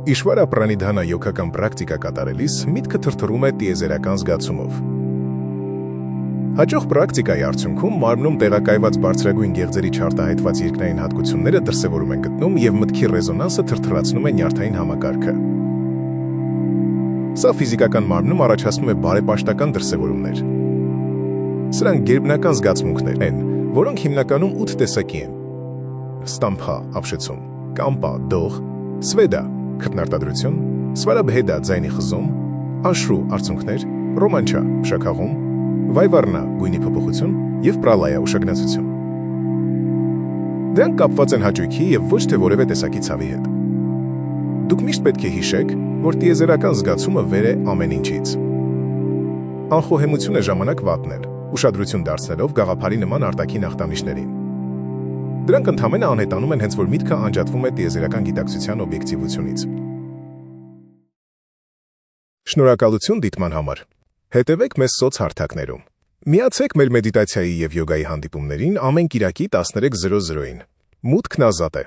Իշվարա պրանիդհանա յոգական պրակտիկա կատարելիս միտքը թրթռում է տիեզերական զգացումով։ Հաջող պրակտիկայի արդյունքում մարմնում տեղակայված բարձրագույն գեղձերի չարտահայտված երկնային հատկությունները դրսևորում են գտնում և մտքի ռեզոնանսը թրթռացնում է նյարդային համակարգը։ Սա ֆիզիկական մարմնում առաջացնում է բարեպաշտական դրսևորումներ։ Սրանք գերբնական զգացմունքներ են, որոնք հիմնականում 8 տեսակի են. ստամփա ապշեցում, կամպա դող, սվեդա քրտնարտադրություն, սվարաբհեդա ձայնի խզում, աշրու արցունքներ, ռոմանչա փշաքաղում, վայվառնա գույնի փոփոխություն և պրալայա ուշագնացություն։ Դրանք կապված են հաճույքի և ոչ թե որևէ տեսակի ցավի հետ։ Դուք միշտ պետք է հիշեք, որ տիեզերական զգացումը վեր է ամեն ինչից։ Անխոհեմություն է ժամանակ վատնել, ուշադրություն դարձնելով գաղափարի նման արտաքին ախտանիշներին։ Դրանք ընդհանրապես անհետանում են հենց որ միտքը անջատվում է տիեզերական գիտակցության օբյեկտիվությունից։ Շնորհակալություն դիտման համար։ Հետևեք մեզ սոցհարթակներում։ Միացեք մեր մեդիտացիայի և յոգայի հանդիպումներին ամեն կիրակի 13:00-ին։ Մուտքն ազատ է։